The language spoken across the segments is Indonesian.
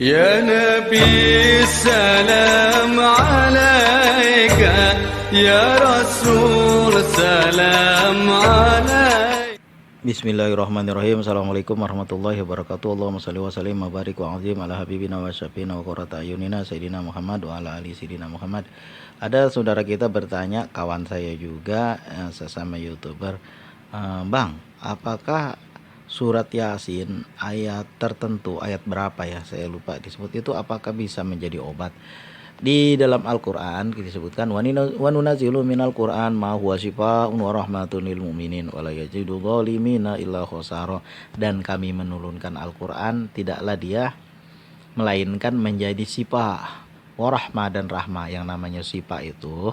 Ya Nabi salam alaika, Ya Rasul salam alaika. Bismillahirrahmanirrahim. Assalamualaikum warahmatullahi wabarakatuh. Allahumma shalli wa sallim wa barik wa azim ala habibina wa syafiina wa qurrata ayunina sayyidina Muhammad wa ala ali sayyidina Muhammad. Ada saudara kita bertanya, kawan saya juga sesama YouTuber, Bang, apakah surat Yasin ayat tertentu, ayat berapa ya, saya lupa disebut itu, apakah bisa menjadi obat? Di dalam Al-Quran disebutkan, wa nunazzilu minal Qur'an ma huwa syifaa'un wa rahmatun lil mu'minin wa la yazidu dhalimina illa khasara. Dan kami menurunkan Al-Quran, tidaklah dia melainkan menjadi syifa wa rahmah dan rahmah. Yang namanya syifa itu,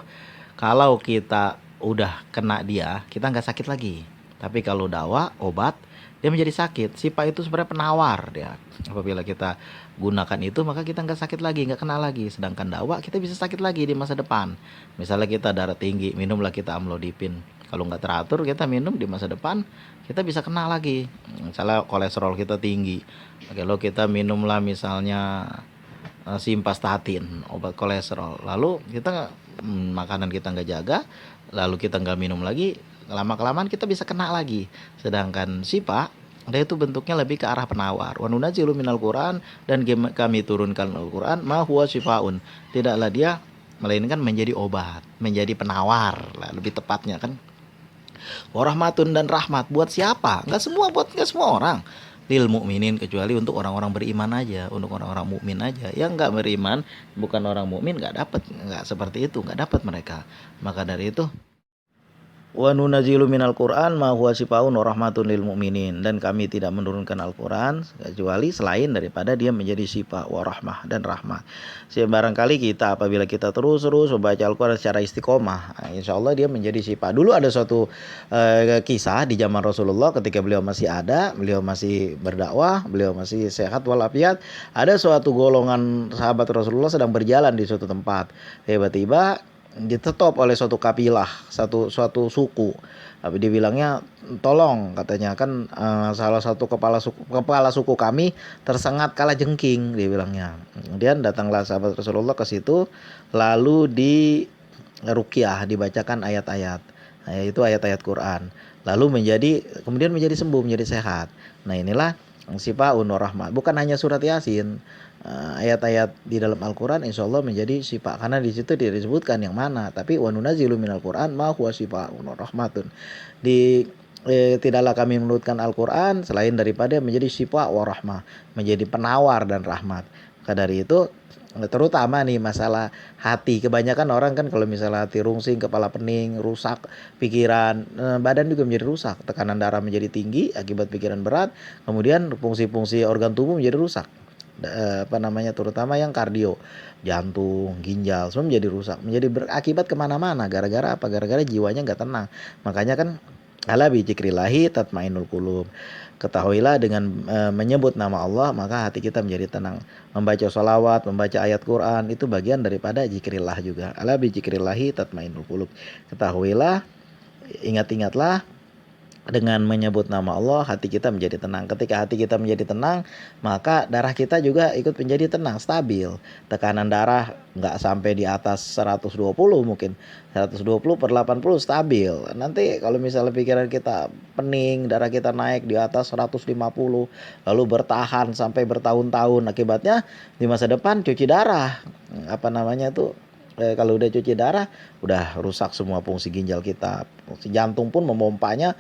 kalau kita udah kena dia, kita nggak sakit lagi. Tapi kalau dawa, obat, dia menjadi sakit. Syifa itu sebenarnya penawar dia. Apabila kita gunakan itu, maka kita nggak sakit lagi, nggak kena lagi. Sedangkan dawa, kita bisa sakit lagi di masa depan. Misalnya kita darah tinggi, minumlah kita amlodipin. Kalau nggak teratur, kita minum di masa depan, kita bisa kena lagi. Misalnya kolesterol kita tinggi, kalau kita minumlah misalnya simvastatin, obat kolesterol. Lalu kita makanan kita nggak jaga, lalu kita nggak minum lagi, lama-kelamaan kita bisa kena lagi. Sedangkan syifa, dia itu bentuknya lebih ke arah penawar. Wa nunazzilu minal Qur'an, dan kami turunkan Al-Qur'an ma huwa syifaun. Tidaklah dia melainkan menjadi obat, menjadi penawar lah, lebih tepatnya kan. Wa rahmatun, dan rahmat buat siapa? Enggak semua orang. Lil mukminin, kecuali untuk orang-orang beriman aja, untuk orang-orang mukmin aja. Yang enggak beriman, bukan orang mukmin, enggak dapat, enggak seperti itu, enggak dapat mereka. Maka dari itu, wa nunazzilu minal Qur'an ma huwa syifaa'un wa rahmatun lil mu'minin, dan kami tidak menurunkan Al-Qur'an kecuali selain daripada dia menjadi syifa wa rahmah dan rahmat. Barangkali kita apabila kita terus membaca Al-Qur'an secara istiqomah, insyaallah dia menjadi syifa. Dulu ada suatu kisah di zaman Rasulullah ketika beliau masih ada, beliau masih berdakwah, beliau masih sehat walafiat. Ada suatu golongan sahabat Rasulullah sedang berjalan di suatu tempat. Tiba-tiba ditetop oleh suatu kabilah, suatu suku. Tapi dibilangnya, tolong, katanya kan salah satu kepala suku kami tersengat kala jengking, dibilangnya. Kemudian datanglah sahabat Rasulullah ke situ, lalu di ruqyah, dibacakan ayat-ayat. Nah, itu ayat-ayat Quran. Lalu kemudian menjadi sembuh, menjadi sehat. Nah, inilah syifaa'un wa rahmah. Bukan hanya surat Yasin, ayat-ayat di dalam Al-Quran insya Allah menjadi syifa, karena di situ tidak disebutkan yang mana. Tapi wa nunazzilu minal Qur'an ma huwa syifaa'un wa rahmatun. Tidaklah kami menurunkan Al-Quran selain daripada menjadi syifa wa rahmah, menjadi penawar dan rahmat. Maka dari itu, terutama nih masalah hati, kebanyakan orang kan kalau misalnya hati rungsing, kepala pening, rusak pikiran, badan juga menjadi rusak, tekanan darah menjadi tinggi akibat pikiran berat, kemudian fungsi-fungsi organ tubuh menjadi rusak, terutama yang kardio, jantung, ginjal, semua menjadi rusak, menjadi berakibat kemana-mana. Gara-gara apa? Gara-gara jiwanya nggak tenang. Makanya kan, ala bi dzikrillahi tatmainnul qulub. Ketahuilah dengan menyebut nama Allah, maka hati kita menjadi tenang. Membaca sholawat, membaca ayat Quran, itu bagian daripada zikrillah juga. Ala bi dzikrillahi tatmainnul qulub. Ketahuilah, ingat-ingatlah, dengan menyebut nama Allah, hati kita menjadi tenang. Ketika hati kita menjadi tenang, maka darah kita juga ikut menjadi tenang, stabil. Tekanan darah nggak sampai di atas 120 mungkin. 120/80 stabil. Nanti kalau misalnya pikiran kita pening, darah kita naik di atas 150, lalu bertahan sampai bertahun-tahun. Akibatnya di masa depan cuci darah. Kalau udah cuci darah, udah rusak semua fungsi ginjal kita. Fungsi jantung pun memompanya,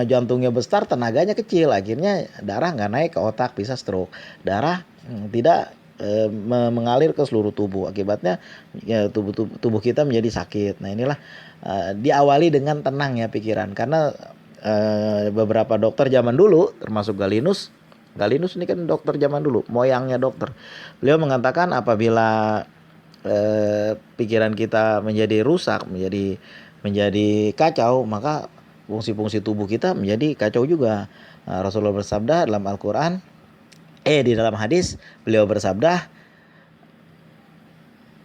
jantungnya besar, tenaganya kecil, akhirnya darah nggak naik ke otak, bisa stroke. Darah tidak mengalir ke seluruh tubuh, akibatnya ya, tubuh kita menjadi sakit. Nah, inilah diawali dengan tenang ya pikiran, karena beberapa dokter zaman dulu, termasuk Galinus ini kan dokter zaman dulu, moyangnya dokter. Beliau mengatakan apabila pikiran kita menjadi rusak, menjadi kacau, maka fungsi-fungsi tubuh kita menjadi kacau juga. Rasulullah bersabda dalam Al-Quran, di dalam hadis beliau bersabda,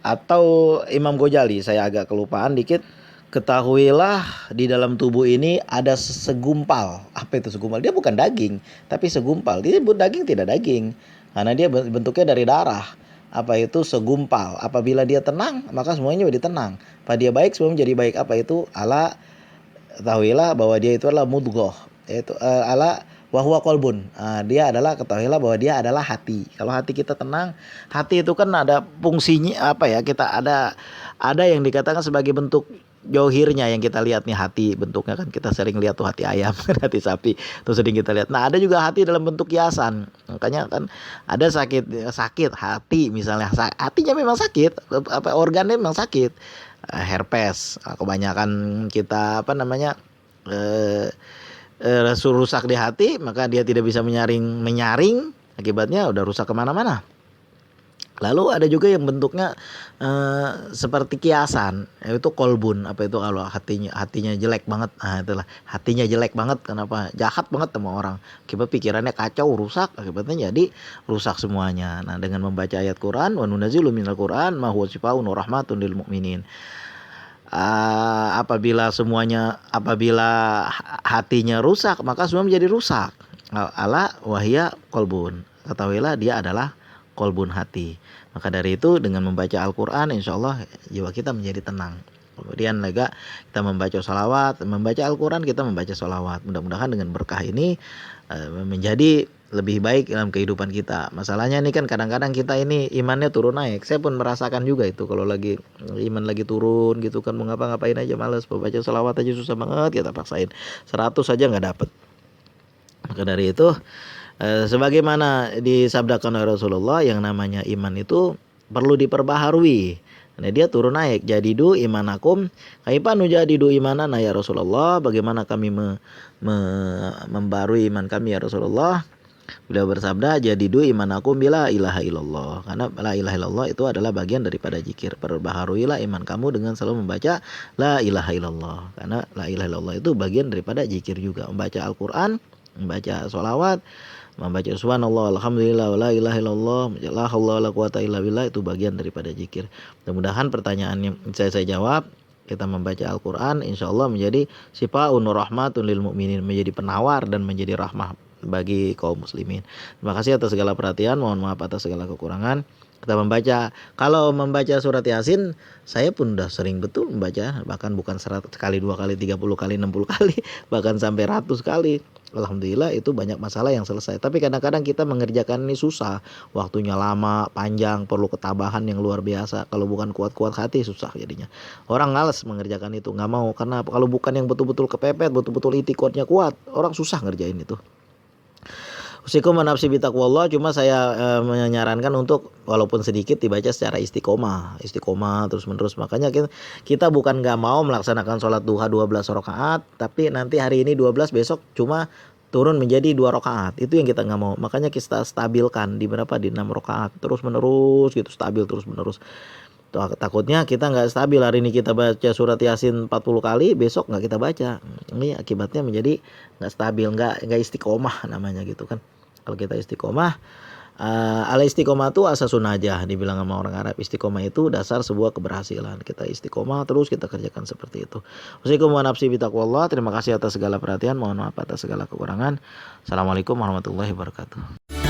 atau Imam Ghazali, saya agak kelupaan dikit, ketahuilah di dalam tubuh ini ada segumpal. Apa itu segumpal? Dia bukan daging, tapi segumpal. Dia disebut daging, tidak daging. karena dia bentuknya dari darah. Apa itu? Segumpal. Apabila dia tenang, maka semuanya menjadi tenang. Apa dia baik, semua menjadi baik. Apa itu? Ala, ketahuilah bahwa dia itu adalah mudghah, yaitu ala wahwa kolbun. Dia adalah, ketahuilah bahwa dia adalah hati. Kalau hati kita tenang, hati itu kan ada fungsinya apa ya? Kita ada yang dikatakan sebagai bentuk johirnya yang kita lihat nih, hati bentuknya kan kita sering lihat tuh hati ayam, hati sapi tuh sering kita lihat. Nah, ada juga hati dalam bentuk hiasan. Makanya kan ada sakit hati misalnya, hatinya memang sakit, apa organnya memang sakit. Herpes, kebanyakan kita apa namanya rusak di hati, maka dia tidak bisa menyaring, akibatnya udah rusak kemana-mana. Lalu ada juga yang bentuknya seperti kiasan, yaitu kolbun. Apa itu? Kalau hatinya jelek banget, nah itulah hatinya jelek banget. Kenapa? Jahat banget sama orang, akibat pikirannya kacau, rusak, akibatnya jadi rusak semuanya. Nah, dengan membaca ayat Quran, wa nunazzilu minal Quran ma huwa syifaa'un wa rahmatun lil mu'minin. Apabila hatinya rusak, maka semua menjadi rusak. Ala wahya kolbun, ketahuilah dia adalah kolbun, hati. Maka dari itu dengan membaca Al-Quran, insya Allah jiwa kita menjadi tenang. Kemudian juga kita membaca sholawat, membaca Al-Quran, kita membaca sholawat. Mudah-mudahan dengan berkah ini menjadi lebih baik dalam kehidupan kita. Masalahnya ini kan kadang-kadang kita ini imannya turun naik. Saya pun merasakan juga itu, kalau lagi iman lagi turun gitu kan, mau ngapa-ngapain aja males, baca sholawat aja susah banget, kita paksain 100 aja nggak dapet. Maka dari itu sebagaimana disabdakan oleh Rasulullah, yang namanya iman itu perlu diperbaharui. Nah, dia turun naik. Jadidu imanakum kaifa nujadidu imanana ya Rasulullah, bagaimana kami membarui iman kami ya Rasulullah. Beliau bersabda, jadidu imanakum bila ilaha illallah. Karena la ilaha illallah itu adalah bagian daripada zikir. Perbaharuilah iman kamu dengan selalu membaca la ilaha illallah. Karena la ilaha illallah itu bagian daripada zikir juga. Membaca Al-Quran, membaca sholawat, membaca subhanallah alhamdulillah la ilaha illallah la haula wala quwata illa billah, itu bagian daripada zikir. Mudah-mudahan pertanyaan yang saya jawab, kita membaca Al-Quran insyaallah menjadi syifaa'un rahmatun lil mu'minin, menjadi penawar dan menjadi rahmah bagi kaum muslimin. Terima kasih atas segala perhatian, mohon maaf atas segala kekurangan. Kita membaca, kalau membaca surat Yasin, saya pun udah sering betul membaca, bahkan bukan 100 kali, 2 kali, 30 kali, 60 kali, bahkan sampai 100 kali. Alhamdulillah itu banyak masalah yang selesai. Tapi kadang-kadang kita mengerjakan ini susah, waktunya lama, panjang, perlu ketabahan yang luar biasa. Kalau bukan kuat-kuat hati, susah jadinya. Orang malas mengerjakan itu, nggak mau, karena kalau bukan yang betul-betul kepepet, betul-betul itikadnya kuat, orang susah ngerjain itu. Usikum nafsi bitaqwallah, cuma saya menyarankan untuk walaupun sedikit dibaca secara istiqomah terus menerus. Makanya kita bukan nggak mau melaksanakan sholat duha 12 rakaat, tapi nanti hari ini 12, besok cuma turun menjadi 2 rakaat. Itu yang kita nggak mau. Makanya kita stabilkan di berapa, di 6 rakaat terus menerus gitu, stabil terus menerus. Takutnya kita nggak stabil, hari ini kita baca surat Yasin 40 kali, besok nggak kita baca. Ini akibatnya menjadi nggak stabil, nggak istiqomah namanya gitu kan. Kalau kita istiqomah, ala istiqomah itu asasun aja, dibilang sama orang Arab. Istiqomah itu dasar sebuah keberhasilan. Kita istiqomah terus kita kerjakan seperti itu. Usikum wa nafsi bitaqwallah. Terima kasih atas segala perhatian, mohon maaf atas segala kekurangan. Assalamualaikum warahmatullahi wabarakatuh.